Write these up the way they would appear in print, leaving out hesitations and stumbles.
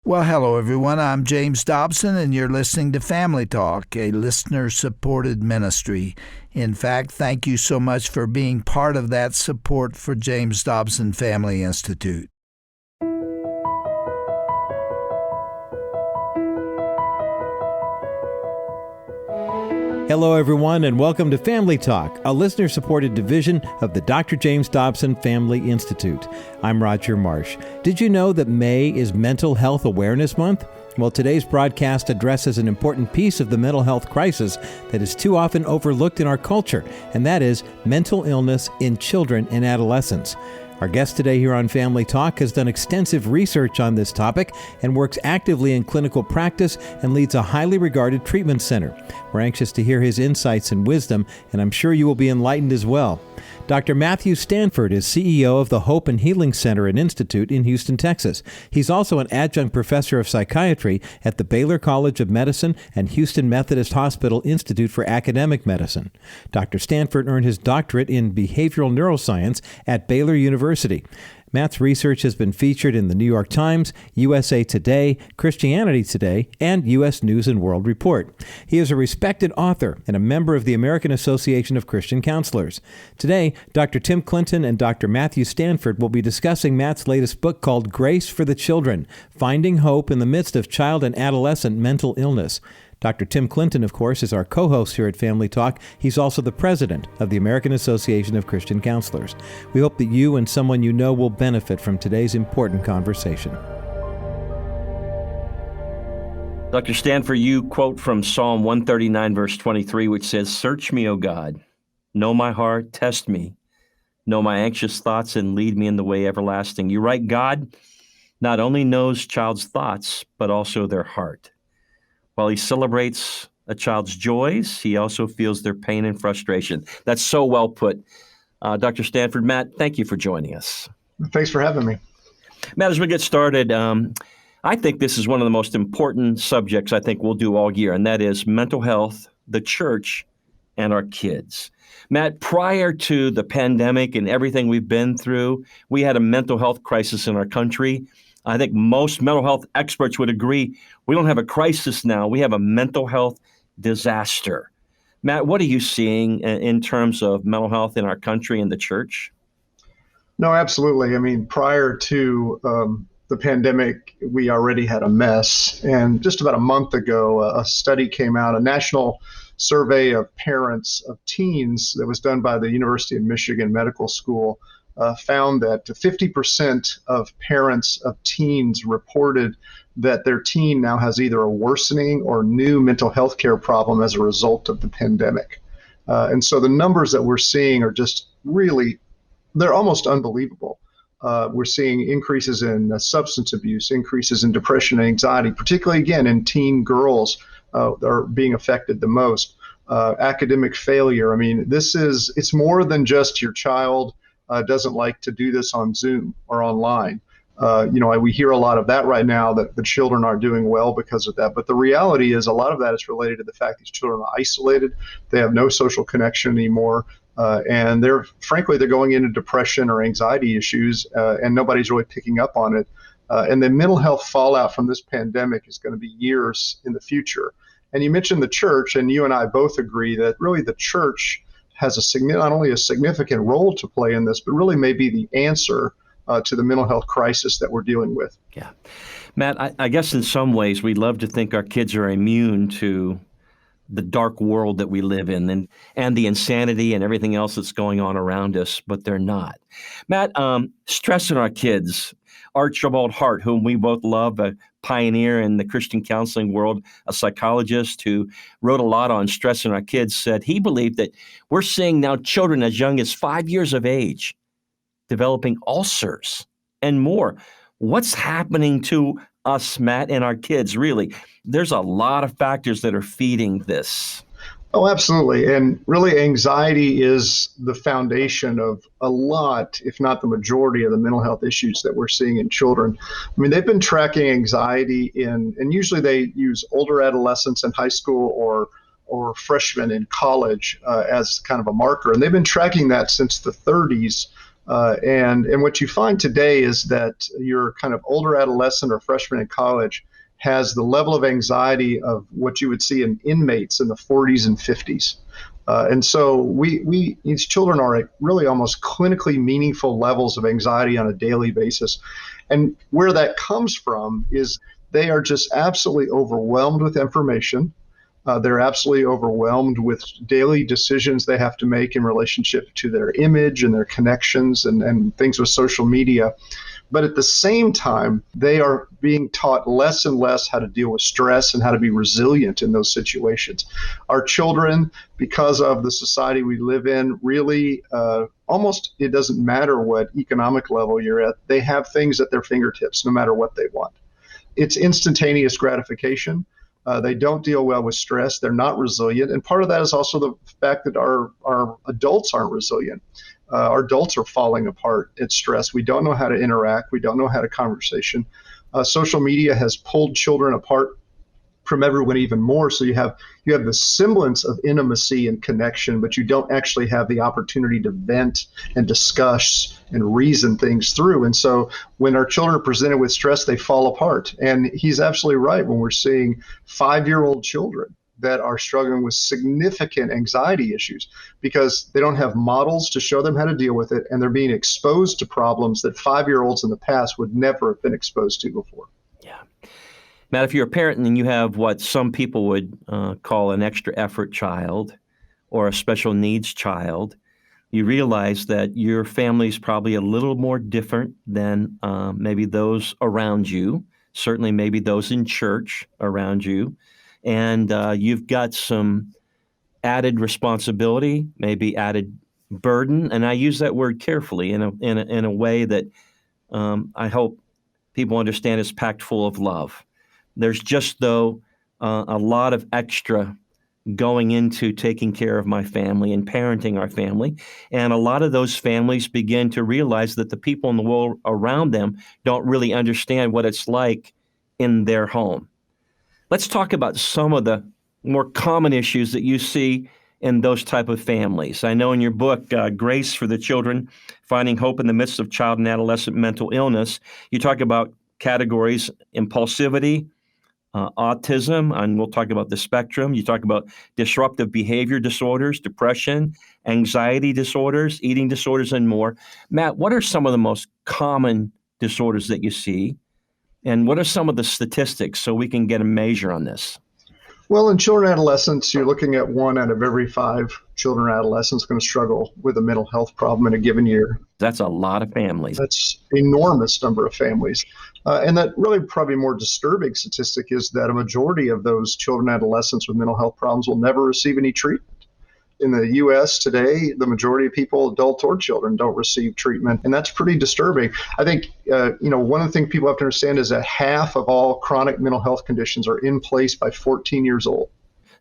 Well, hello, everyone. I'm James Dobson, and you're listening to Family Talk, a listener-supported ministry. In fact, thank you so much for being part of that support for James Dobson Family Institute. Hello, everyone, and welcome to Family Talk, a listener-supported division of the Dr. James Dobson Family Institute. I'm Roger Marsh. Did you know that May is Mental Health Awareness Month? Well, today's broadcast addresses an important piece of the mental health crisis that is too often overlooked in our culture, and that is mental illness in children and adolescents. Our guest today here on Family Talk has done extensive research on this topic and works actively in clinical practice and leads a highly regarded treatment center. We're anxious to hear his insights and wisdom, and I'm sure you will be enlightened as well. Dr. Matthew Stanford is CEO of the Hope and Healing Center and Institute in Houston, Texas. He's also an adjunct professor of psychiatry at the Baylor College of Medicine and Houston Methodist Hospital Institute for Academic Medicine. Dr. Stanford earned his doctorate in behavioral neuroscience at Baylor University. Matt's research has been featured in the New York Times, USA Today, Christianity Today, and U.S. News and World Report. He is a respected author and a member of the American Association of Christian Counselors. Today, Dr. Tim Clinton and Dr. Matthew Stanford will be discussing Matt's latest book called Grace for the Children, Finding Hope in the Midst of Child and Adolescent Mental Illness. Dr. Tim Clinton, of course, is our co-host here at Family Talk. He's also the president of the American Association of Christian Counselors. We hope that you and someone you know will benefit from today's important conversation. Dr. Stanford, you quote from Psalm 139, verse 23, which says, "Search me, O God, know my heart, test me, know my anxious thoughts, and lead me in the way everlasting." You write, God not only knows child's thoughts, but also their heart. While he celebrates a child's joys, he also feels their pain and frustration. That's so well put. Dr. Stanford, Matt, thank you for joining us. Thanks for having me. Matt, as we get started, I think this is one of the most important subjects I think we'll do all year, and that is mental health, the church, and our kids. Matt, prior to the pandemic and everything we've been through, we had a mental health crisis in our country. I think most mental health experts would agree we don't have a crisis now. We have a mental health disaster. Matt, what are you seeing in terms of mental health in our country and the church? No, absolutely. I mean, prior to the pandemic, we already had a mess. And just about a month ago, a study came out, a national survey of parents of teens that was done by the University of Michigan Medical School found that 50% of parents of teens reported that their teen now has either a worsening or new mental health care problem as a result of the pandemic. And so the numbers that we're seeing are just really, they're almost unbelievable. We're seeing increases in substance abuse, increases in depression and anxiety, particularly, again, in teen girls are being affected the most. Academic failure. I mean, it's more than just your child doesn't like to do this on Zoom or online. We hear a lot of that right now, that the children aren't doing well because of that. But the reality is a lot of that is related to the fact these children are isolated. They have no social connection anymore. And they're going into depression or anxiety issues, and nobody's really picking up on it. And the mental health fallout from this pandemic is going to be years in the future. And you mentioned the church, and you and I both agree that really the church has not only a significant role to play in this, but really may be the answer to the mental health crisis that we're dealing with. Yeah. Matt, I guess in some ways we'd love to think our kids are immune to the dark world that we live in and the insanity and everything else that's going on around us, but they're not. Matt, stress in our kids. Archibald Hart, whom we both love, a pioneer in the Christian counseling world, a psychologist who wrote a lot on stress in our kids, said he believed that we're seeing now children as young as 5 years of age developing ulcers and more. What's happening to us, Matt, and our kids, really? There's a lot of factors that are feeding this. Oh, absolutely. And really, anxiety is the foundation of a lot, if not the majority, of the mental health issues that we're seeing in children. I mean, they've been tracking anxiety and usually they use older adolescents in high school or freshmen in college as kind of a marker. And they've been tracking that since the 30s. And what you find today is that your kind of older adolescent or freshman in college has the level of anxiety of what you would see in inmates in the 40s and 50s. And so these children are at really almost clinically meaningful levels of anxiety on a daily basis. And where that comes from is they are just absolutely overwhelmed with information. They're absolutely overwhelmed with daily decisions they have to make in relationship to their image and their connections and things with social media. But at the same time, they are being taught less and less how to deal with stress and how to be resilient in those situations. Our children, because of the society we live in, really almost it doesn't matter what economic level you're at, they have things at their fingertips no matter what they want. It's instantaneous gratification. They don't deal well with stress. They're not resilient. And part of that is also the fact that our adults aren't resilient. Our adults are falling apart at stress. We don't know how to interact. We don't know how to conversation. Social media has pulled children apart from everyone even more. So you have the semblance of intimacy and connection, but you don't actually have the opportunity to vent and discuss and reason things through. And so when our children are presented with stress, they fall apart. And he's absolutely right when we're seeing 5-year-old children that are struggling with significant anxiety issues because they don't have models to show them how to deal with it, and they're being exposed to problems that 5-year-olds in the past would never have been exposed to before. Yeah. Matt, if you're a parent and you have what some people would call an extra effort child or a special needs child, you realize that your family is probably a little more different than maybe those around you, certainly maybe those in church around you. And you've got some added responsibility, maybe added burden. And I use that word carefully in a way that I hope people understand is packed full of love. There's just, though, a lot of extra going into taking care of my family and parenting our family. And a lot of those families begin to realize that the people in the world around them don't really understand what it's like in their home. Let's talk about some of the more common issues that you see in those type of families. I know in your book, Grace for the Children, Finding Hope in the Midst of Child and Adolescent Mental Illness, you talk about categories: impulsivity, autism, and we'll talk about the spectrum. You talk about disruptive behavior disorders, depression, anxiety disorders, eating disorders, and more. Matt, what are some of the most common disorders that you see? And what are some of the statistics so we can get a measure on this? Well, in children and adolescents, you're looking at 1 out of every 5 children and adolescents going to struggle with a mental health problem in a given year. That's a lot of families. That's an enormous number of families. And that really probably more disturbing statistic is that a majority of those children and adolescents with mental health problems will never receive any treatment. In the U.S. today, the majority of people, adults or children, don't receive treatment, and that's pretty disturbing. I think, one of the things people have to understand is that half of all chronic mental health conditions are in place by 14 years old.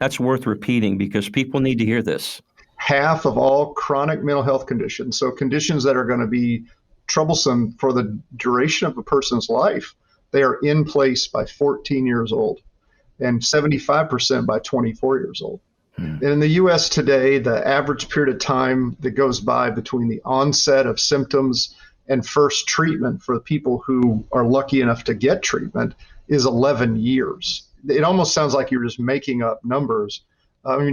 That's worth repeating because people need to hear this. Half of all chronic mental health conditions, so conditions that are going to be troublesome for the duration of a person's life, they are in place by 14 years old, and 75% by 24 years old. And in the U.S. today, the average period of time that goes by between the onset of symptoms and first treatment for the people who are lucky enough to get treatment is 11 years. It almost sounds like you're just making up numbers.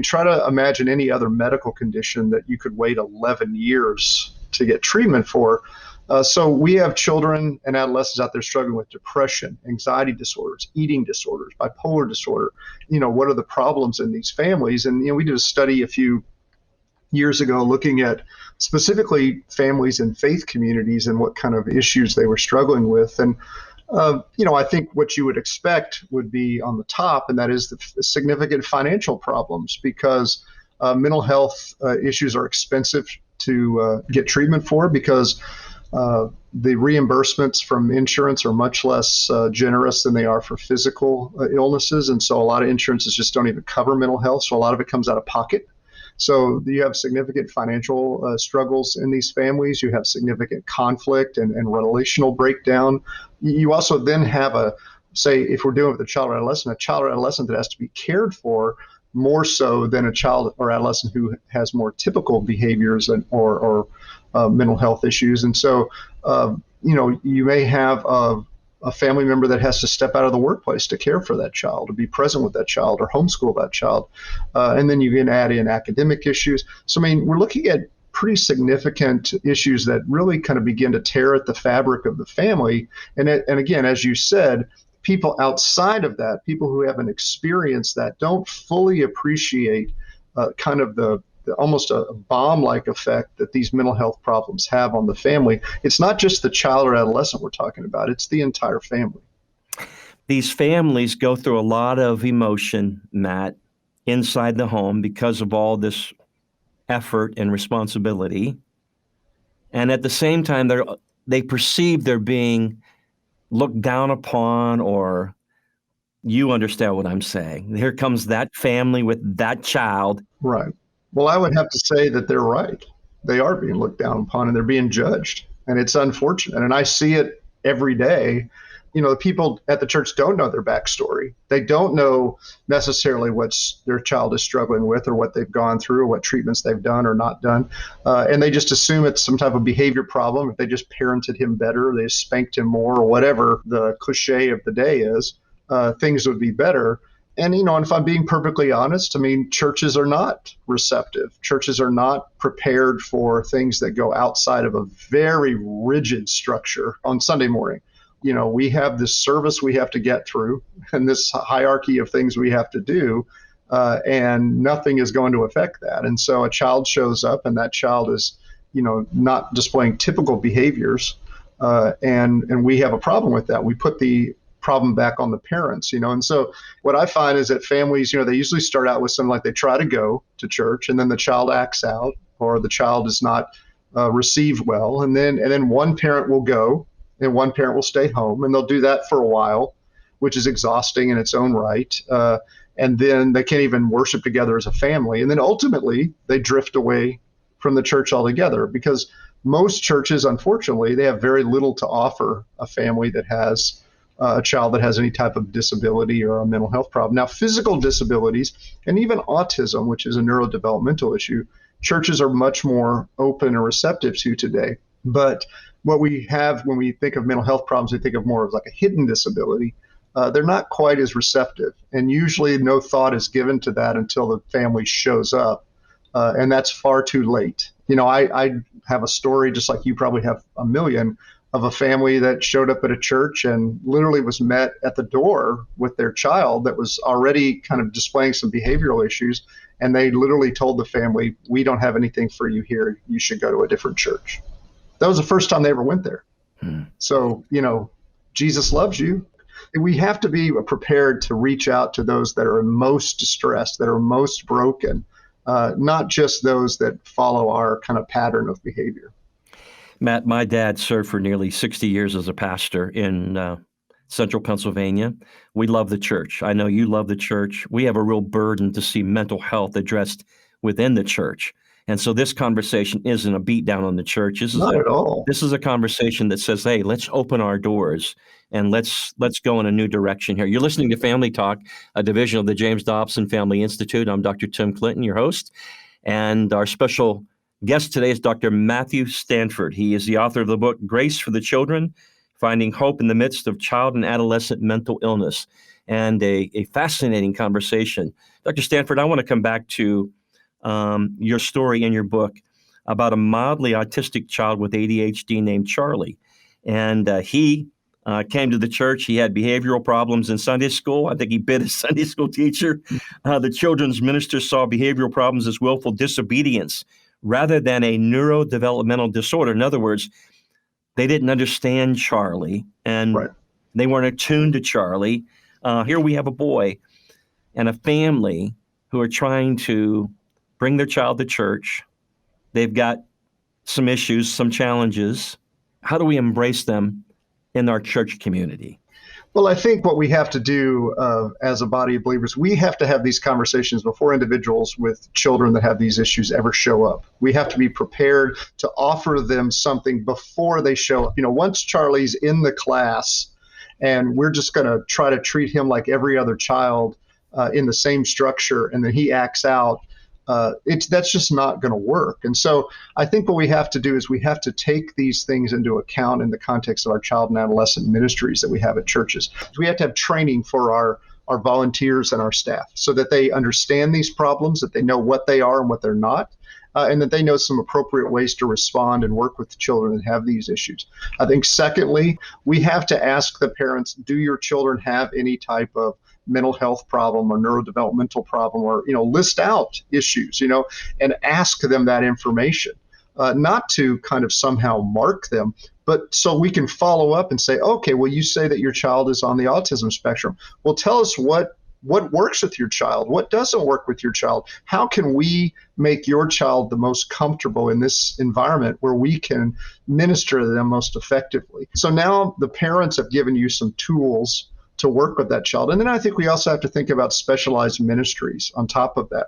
Try to imagine any other medical condition that you could wait 11 years to get treatment for. So we have children and adolescents out there struggling with depression, anxiety disorders, eating disorders, bipolar disorder. What are the problems in these families? And, we did a study a few years ago looking at specifically families in faith communities and what kind of issues they were struggling with. And, I think what you would expect would be on the top, and that is the significant financial problems because mental health issues are expensive to get treatment for because the reimbursements from insurance are much less generous than they are for physical illnesses. And so a lot of insurances just don't even cover mental health. So a lot of it comes out of pocket. So you have significant financial struggles in these families. You have significant conflict and relational breakdown. You also then have say, if we're dealing with a child or adolescent that has to be cared for, more so than a child or adolescent who has more typical behaviors or mental health issues. And so, you may have a family member that has to step out of the workplace to care for that child, to be present with that child, or homeschool that child. And then you can add in academic issues. So, we're looking at pretty significant issues that really kind of begin to tear at the fabric of the family. And again, as you said, people outside of that, people who haven't experienced that, don't fully appreciate kind of the almost a bomb-like effect that these mental health problems have on the family. It's not just the child or adolescent we're talking about, it's the entire family. These families go through a lot of emotion, Matt, inside the home because of all this effort and responsibility. And at the same time, they perceive they're being looked down upon, or you understand what I'm saying. Here comes that family with that child. Right. Well, I would have to say that they're right. They are being looked down upon and they're being judged. And it's unfortunate. And I see it every day. The people at the church don't know their backstory. They don't know necessarily what their child is struggling with, or what they've gone through, or what treatments they've done or not done. And they just assume it's some type of behavior problem. If they just parented him better, they spanked him more, or whatever the cliche of the day is, things would be better. And, if I'm being perfectly honest, churches are not receptive. Churches are not prepared for things that go outside of a very rigid structure on Sunday morning. We have this service we have to get through and this hierarchy of things we have to do, and nothing is going to affect that. And so a child shows up and that child is, not displaying typical behaviors, and we have a problem with that. We put the problem back on the parents, and so what I find is that families, they usually start out with something like they try to go to church, and then the child acts out, or the child is not received well, and then one parent will go and one parent will stay home, and they'll do that for a while, which is exhausting in its own right, and then they can't even worship together as a family, and then ultimately they drift away from the church altogether, because most churches, unfortunately, they have very little to offer a family that has a child that has any type of disability or a mental health problem. Now, physical disabilities and even autism, which is a neurodevelopmental issue, churches are much more open and receptive to today. But what we have when we think of mental health problems, we think of more of like a hidden disability. They're not quite as receptive. And usually no thought is given to that until the family shows up. And that's far too late. I have a story, just like you probably have a million, of a family that showed up at a church and literally was met at the door with their child that was already kind of displaying some behavioral issues. And they literally told the family, "We don't have anything for you here. You should go to a different church." That was the first time they ever went there. So, Jesus loves you. We have to be prepared to reach out to those that are most distressed, that are most broken, not just those that follow our kind of pattern of behavior. Matt, my dad served for nearly 60 years as a pastor in central Pennsylvania. We love the church. I know you love the church. We have a real burden to see mental health addressed within the church. And so this conversation isn't a beat down on the church. Not at all. This is a conversation that says, hey, let's open our doors and let's go in a new direction here. You're listening to Family Talk, a division of the James Dobson Family Institute. I'm Dr. Tim Clinton, your host. And our special guest today is Dr. Matthew Stanford. He is the author of the book, Grace for the Children, Finding Hope in the Midst of Child and Adolescent Mental Illness, and a fascinating conversation. Dr. Stanford, I want to come back to your story in your book about a mildly autistic child with ADHD named Charlie. And he came to the church. He had behavioral problems in Sunday school. I think he bit his Sunday school teacher. The children's minister saw behavioral problems as willful disobedience rather than a neurodevelopmental disorder. In other words, they didn't understand Charlie, and they weren't attuned to Charlie. Here we have a boy and a family who are trying to bring their child to church. They've got some issues, some challenges. How do we embrace them in our church community? Well, I think what we have to do as a body of believers, we have to have these conversations before individuals with children that have these issues ever show up. We have to be prepared to offer them something before they show up. Once Charlie's in the class and we're just going to try to treat him like every other child, in the same structure and then he acts out, that's just not going to work. And so I think what we have to do is we have to take these things into account in the context of our child and adolescent ministries that we have at churches. We have to have training for our volunteers and our staff so that they understand these problems, that they know what they are and what they're not, and that they know some appropriate ways to respond and work with the children that have these issues. I think secondly, we have to ask the parents, do your children have any type of mental health problem or neurodevelopmental problem, or, list out issues, and ask them that information, not to kind of somehow mark them, but so we can follow up and say, okay, well, you say that your child is on the autism spectrum. Well, tell us what works with your child, what doesn't work with your child. How can we make your child the most comfortable in this environment where we can minister to them most effectively? So now the parents have given you some tools to work with that child. And then I think we also have to think about specialized ministries on top of that.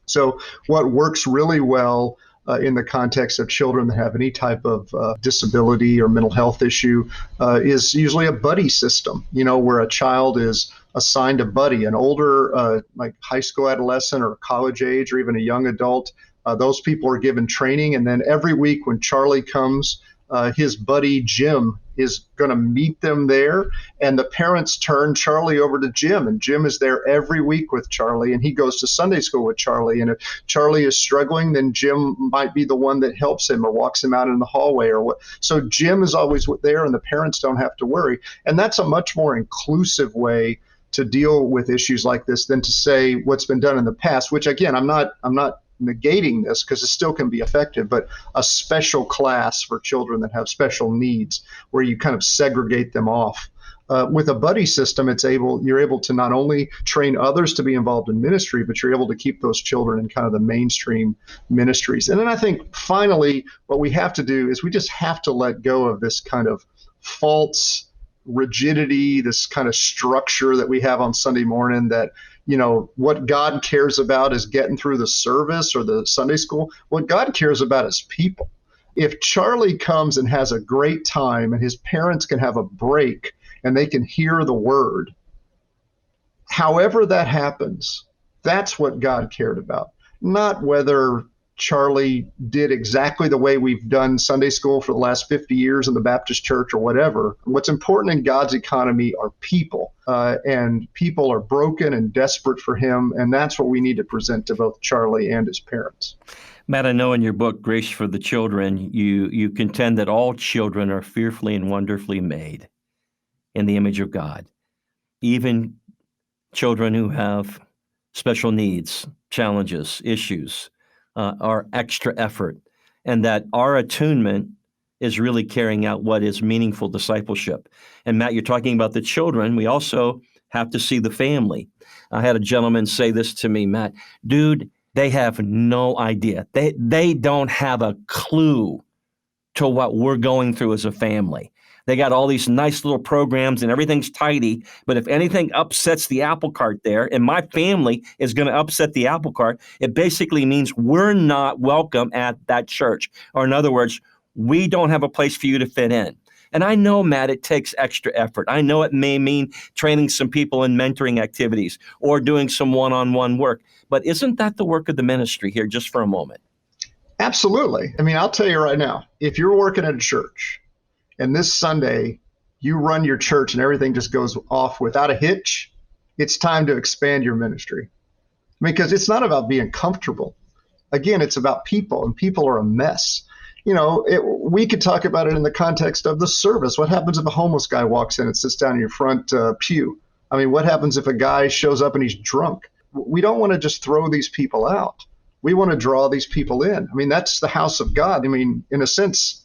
So what works really well in the context of children that have any type of disability or mental health issue is usually a buddy system, where a child is assigned a buddy, an older, like high school adolescent or college age or even a young adult. Those people are given training. And then every week when Charlie comes, his buddy Jim is going to meet them there, and the parents turn Charlie over to Jim, and Jim is there every week with Charlie, and he goes to Sunday school with Charlie. And if Charlie is struggling, then Jim might be the one that helps him or walks him out in the hallway or what. So Jim is always there, and the parents don't have to worry. And that's a much more inclusive way to deal with issues like this than to say what's been done in the past, which again, I'm not negating this because it still can be effective, but a special class for children that have special needs where you kind of segregate them off. With a buddy system, you're able to not only train others to be involved in ministry, but you're able to keep those children in kind of the mainstream ministries. And then I think finally, what we have to do is we just have to let go of this kind of false rigidity, this kind of structure that we have on Sunday morning that, what God cares about is getting through the service or the Sunday school. What God cares about is people. If Charlie comes and has a great time and his parents can have a break and they can hear the word, however that happens, that's what God cared about, not whether Charlie did exactly the way we've done Sunday school for the last 50 years in the Baptist church or whatever. What's important in God's economy are people, and people are broken and desperate for him, and that's what we need to present to both Charlie and his parents. Matt, I know in your book, Grace for the Children, you contend that all children are fearfully and wonderfully made in the image of God, even children who have special needs, challenges, issues, our extra effort, and that our attunement is really carrying out what is meaningful discipleship. And Matt, you're talking about the children. We also have to see the family. I had a gentleman say this to me, Matt, dude, they have no idea. They don't have a clue to what we're going through as a family. They got all these nice little programs and everything's tidy. But if anything upsets the apple cart there, and my family is going to upset the apple cart, it basically means we're not welcome at that church. Or in other words, we don't have a place for you to fit in. And I know, Matt, it takes extra effort. I know it may mean training some people in mentoring activities or doing some one-on-one work. But isn't that the work of the ministry here, just for a moment? Absolutely. I mean, I'll tell you right now, if you're working at a church, and this Sunday, you run your church and everything just goes off without a hitch, it's time to expand your ministry. Because it's not about being comfortable. Again, it's about people, and people are a mess. We could talk about it in the context of the service. What happens if a homeless guy walks in and sits down in your front pew? I mean, what happens if a guy shows up and he's drunk? We don't want to just throw these people out. We want to draw these people in. I mean, that's the house of God. I mean, in a sense,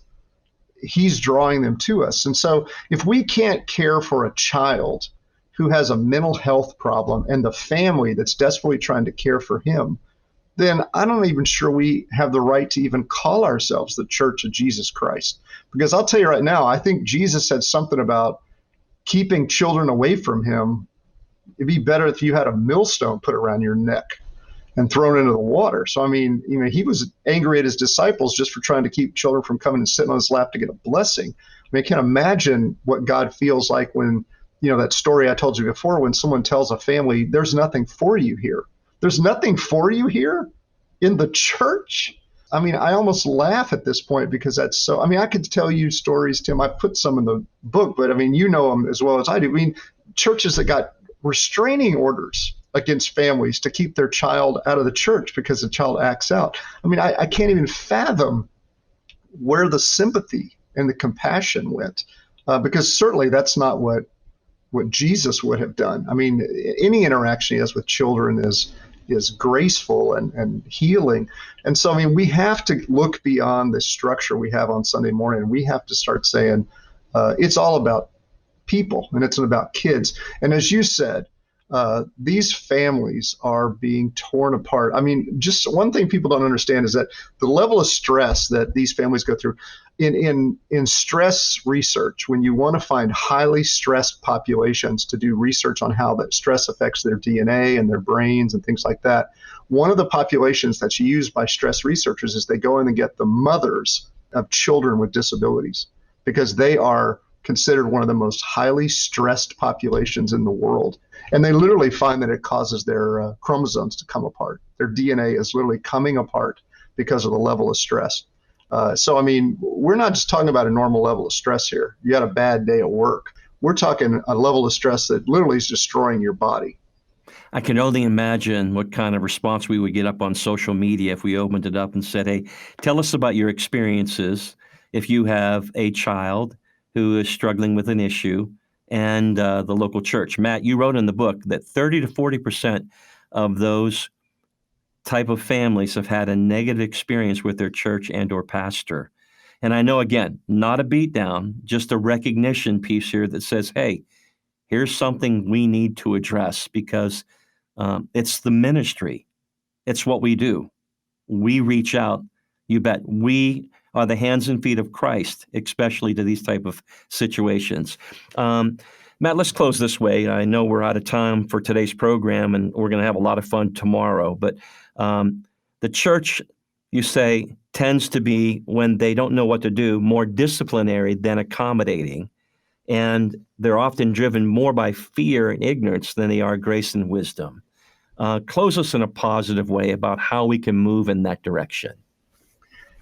he's drawing them to us. And so if we can't care for a child who has a mental health problem and the family that's desperately trying to care for him, then I'm not even sure we have the right to even call ourselves the Church of Jesus Christ. Because I'll tell you right now, I think Jesus said something about keeping children away from him. It'd be better if you had a millstone put around your neck and thrown into the water. So, I mean, he was angry at his disciples just for trying to keep children from coming and sitting on his lap to get a blessing. I mean, I can't imagine what God feels like when that story I told you before, when someone tells a family, there's nothing for you here. There's nothing for you here in the church. I mean, I almost laugh at this point because that's so, I mean, I could tell you stories, Tim. I put some in the book, but I mean, you know them as well as I do. I mean, churches that got restraining orders against families to keep their child out of the church because the child acts out. I mean, I can't even fathom where the sympathy and the compassion went, because certainly that's not what Jesus would have done. I mean, any interaction he has with children is graceful and healing. And so, I mean, we have to look beyond the structure we have on Sunday morning, and we have to start saying it's all about people, and it's about kids. And as you said, these families are being torn apart. I mean, just one thing people don't understand is that the level of stress that these families go through in stress research, when you want to find highly stressed populations to do research on how that stress affects their DNA and their brains and things like that, one of the populations that's used by stress researchers is they go in and get the mothers of children with disabilities, because they are considered one of the most highly stressed populations in the world. And they literally find that it causes their chromosomes to come apart. Their DNA is literally coming apart because of the level of stress. So, I mean, we're not just talking about a normal level of stress here. You had a bad day at work. We're talking a level of stress that literally is destroying your body. I can only imagine what kind of response we would get up on social media if we opened it up and said, hey, tell us about your experiences if you have a child who is struggling with an issue, and the local church. Matt, you wrote in the book that 30 to 40% of those type of families have had a negative experience with their church and or pastor. And I know, again, not a beat down, just a recognition piece here that says, hey, here's something we need to address, because it's the ministry. It's what we do. We reach out. You bet. We are the hands and feet of Christ, especially to these type of situations. Matt, let's close this way. I know we're out of time for today's program, and we're going to have a lot of fun tomorrow. But the church, you say, tends to be, when they don't know what to do, more disciplinary than accommodating. And they're often driven more by fear and ignorance than they are grace and wisdom. Close us in a positive way about how we can move in that direction.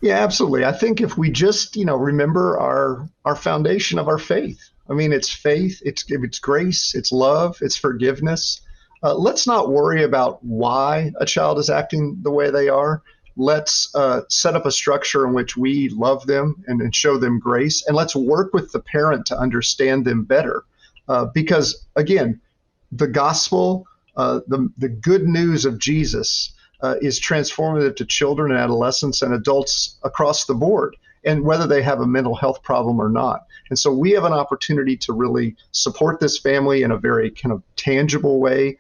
Yeah, absolutely. I think if we just, remember our foundation of our faith. I mean, it's faith, it's grace, it's love, it's forgiveness. Let's not worry about why a child is acting the way they are. Let's set up a structure in which we love them and show them grace. And let's work with the parent to understand them better. Because, again, the gospel, the good news of Jesus is transformative to children and adolescents and adults across the board, and whether they have a mental health problem or not. And so we have an opportunity to really support this family in a very kind of tangible way,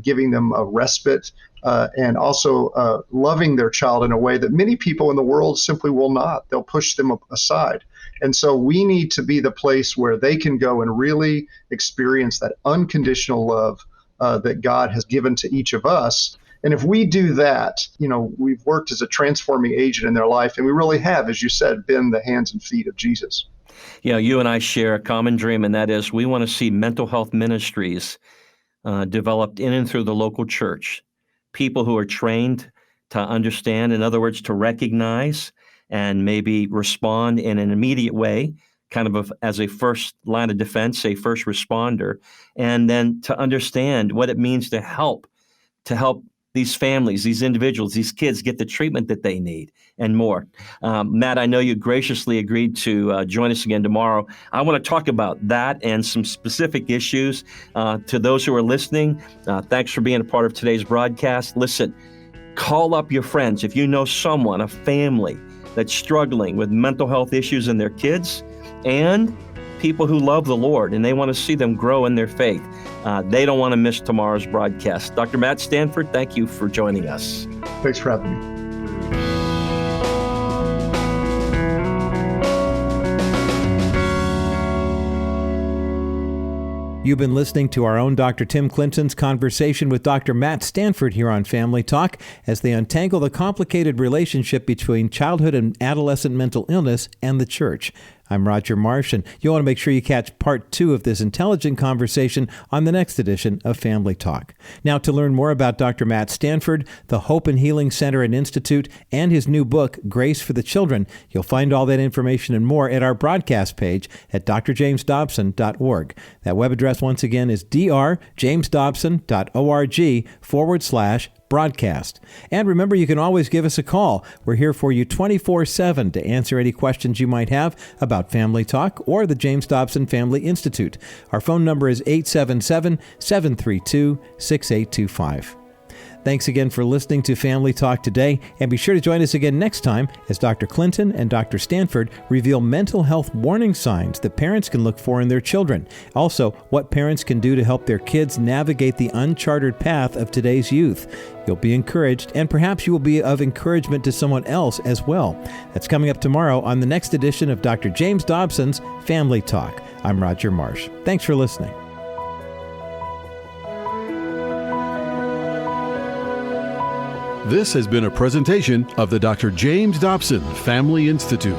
giving them a respite, and also loving their child in a way that many people in the world simply will not. They'll push them aside. And so we need to be the place where they can go and really experience that unconditional love that God has given to each of us. And if we do that, we've worked as a transforming agent in their life, and we really have, as you said, been the hands and feet of Jesus. You and I share a common dream, and that is we want to see mental health ministries developed in and through the local church. People who are trained to understand, in other words, to recognize and maybe respond in an immediate way, kind of as a first line of defense, a first responder, and then to understand what it means to help these families, these individuals, these kids get the treatment that they need and more. Matt, I know you graciously agreed to join us again tomorrow. I want to talk about that and some specific issues. To those who are listening, thanks for being a part of today's broadcast. Listen, call up your friends. If you know someone, a family that's struggling with mental health issues in their kids, and people who love the Lord and they want to see them grow in their faith, they don't want to miss tomorrow's broadcast. Dr. Matt Stanford, thank you for joining us. Thanks for having me. You've been listening to our own Dr. Tim Clinton's conversation with Dr. Matt Stanford here on Family Talk as they untangle the complicated relationship between childhood and adolescent mental illness and the church. I'm Roger Marsh, and you'll want to make sure you catch part 2 of this intelligent conversation on the next edition of Family Talk. Now, to learn more about Dr. Matt Stanford, the Hope and Healing Center and Institute, and his new book, Grace for the Children, you'll find all that information and more at our broadcast page at drjamesdobson.org. That web address, once again, is drjamesdobson.org/broadcast. And remember, you can always give us a call. We're here for you 24/7 to answer any questions you might have about Family Talk or the James Dobson Family Institute. Our phone number is 877-732-6825. Thanks again for listening to Family Talk today, and be sure to join us again next time as Dr. Clinton and Dr. Stanford reveal mental health warning signs that parents can look for in their children. Also, what parents can do to help their kids navigate the uncharted path of today's youth. You'll be encouraged, and perhaps you will be of encouragement to someone else as well. That's coming up tomorrow on the next edition of Dr. James Dobson's Family Talk. I'm Roger Marsh. Thanks for listening. This has been a presentation of the Dr. James Dobson Family Institute.